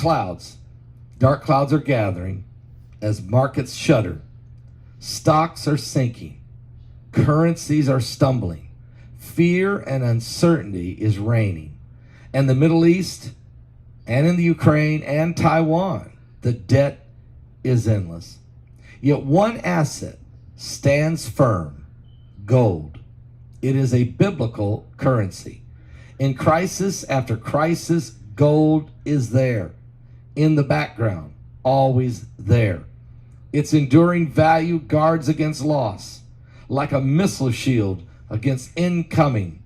clouds. Dark clouds are gathering as markets shudder. Stocks are sinking. Currencies are stumbling. Fear and uncertainty is reigning. And the Middle East and in the Ukraine and Taiwan, the debt is endless. Yet one asset stands firm: gold. It is a biblical currency. In crisis after crisis, gold is there, in the background, always there. Its enduring value guards against loss, like a missile shield against incoming.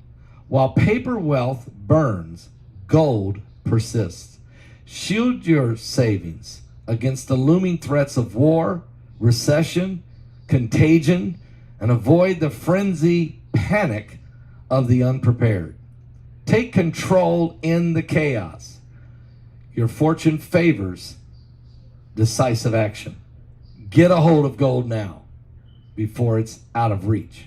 While paper wealth burns, gold persists. Shield your savings against the looming threats of war, recession, contagion, and avoid the frenzy panic of the unprepared. Take control in the chaos. Your fortune favors decisive action. Get a hold of gold now before it's out of reach.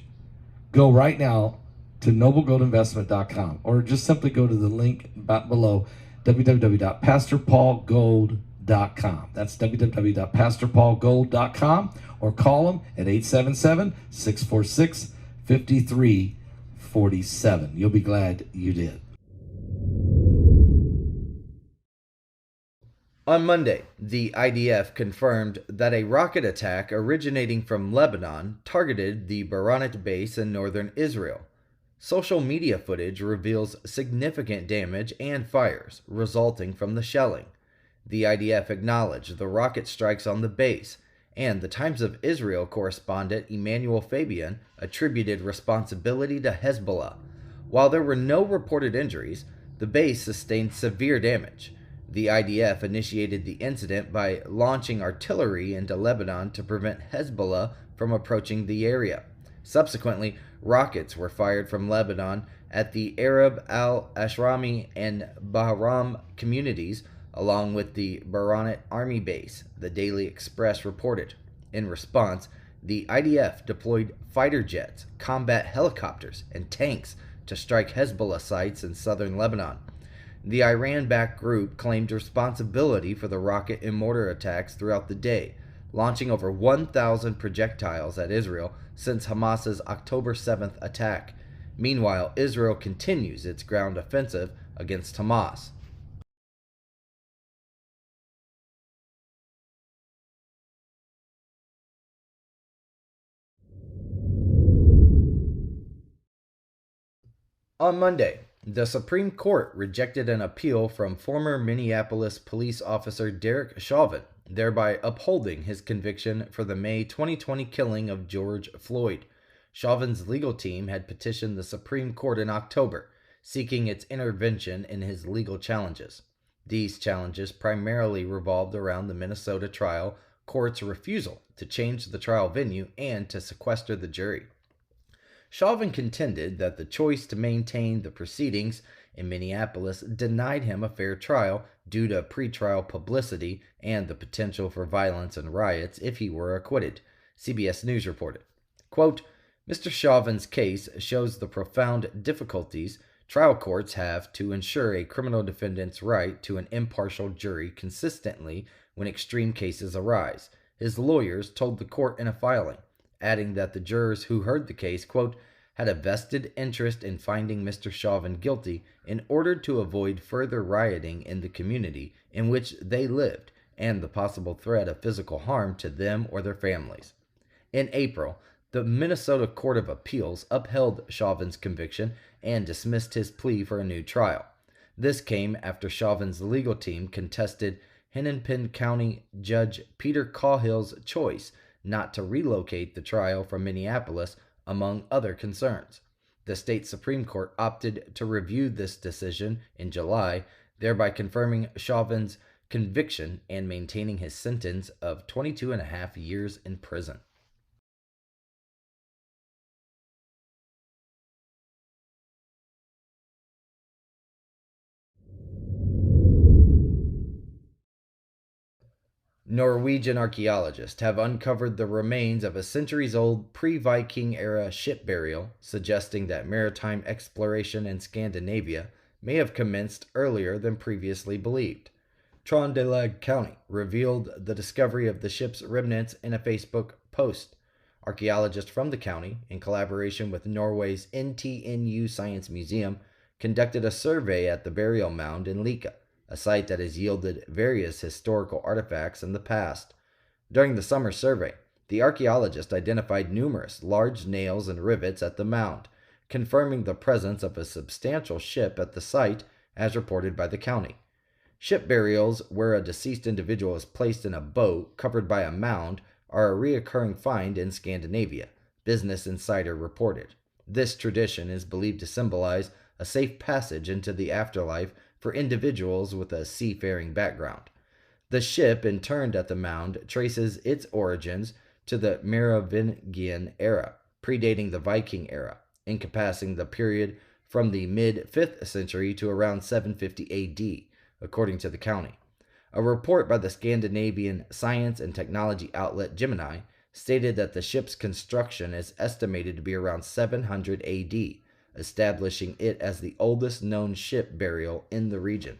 Go right now to noblegoldinvestment.com or just simply go to the link below, www.pastorpaulgold.com. That's www.pastorpaulgold.com, or call them at 877-646-5347. You'll be glad you did. On Monday, the IDF confirmed that a rocket attack originating from Lebanon targeted the Baranat base in northern Israel. Social media footage reveals significant damage and fires resulting from the shelling. The IDF acknowledged the rocket strikes on the base, and the Times of Israel correspondent Emmanuel Fabian attributed responsibility to Hezbollah. While there were no reported injuries, the base sustained severe damage. The IDF initiated the incident by launching artillery into Lebanon to prevent Hezbollah from approaching the area. Subsequently, rockets were fired from Lebanon at the Arab al-Ashrami and Bahram communities, along with the Baranat Army base, the Daily Express reported. In response, the IDF deployed fighter jets, combat helicopters, and tanks to strike Hezbollah sites in southern Lebanon. The Iran-backed group claimed responsibility for the rocket and mortar attacks throughout the day, launching over 1,000 projectiles at Israel since Hamas's October 7th attack. Meanwhile, Israel continues its ground offensive against Hamas. On Monday, the Supreme Court rejected an appeal from former Minneapolis police officer Derek Chauvin, thereby upholding his conviction for the May 2020 killing of George Floyd. Chauvin's legal team had petitioned the Supreme Court in October, seeking its intervention in his legal challenges. These challenges primarily revolved around the Minnesota trial court's refusal to change the trial venue and to sequester the jury. Chauvin contended that the choice to maintain the proceedings in Minneapolis denied him a fair trial due to pretrial publicity and the potential for violence and riots if he were acquitted, CBS News reported. Quote, Mr. Chauvin's case shows the profound difficulties trial courts have to ensure a criminal defendant's right to an impartial jury consistently when extreme cases arise, his lawyers told the court in a filing, adding that the jurors who heard the case, quote, had a vested interest in finding Mr. Chauvin guilty in order to avoid further rioting in the community in which they lived and the possible threat of physical harm to them or their families. In April, the Minnesota Court of Appeals upheld Chauvin's conviction and dismissed his plea for a new trial. This came after Chauvin's legal team contested Hennepin County Judge Peter Cahill's choice not to relocate the trial from Minneapolis, among other concerns. The state Supreme Court opted to review this decision in July, thereby confirming Chauvin's conviction and maintaining his sentence of 22 and a half years in prison. Norwegian archaeologists have uncovered the remains of a centuries-old pre-Viking era ship burial, suggesting that maritime exploration in Scandinavia may have commenced earlier than previously believed. Trøndelag County revealed the discovery of the ship's remnants in a Facebook post. Archaeologists from the county, in collaboration with Norway's NTNU Science Museum, conducted a survey at the burial mound in Lika, a site that has yielded various historical artifacts in the past. During the summer survey, the archaeologists identified numerous large nails and rivets at the mound, confirming the presence of a substantial ship at the site as reported by the county. Ship burials, where a deceased individual is placed in a boat covered by a mound, are a recurring find in Scandinavia, Business Insider reported. This tradition is believed to symbolize a safe passage into the afterlife for individuals with a seafaring background. The ship interned at the mound traces its origins to the Merovingian era, predating the Viking era, encompassing the period from the mid-5th century to around 750 AD, according to the county. A report by the Scandinavian science and technology outlet Gemini stated that the ship's construction is estimated to be around 700 AD, establishing it as the oldest known ship burial in the region.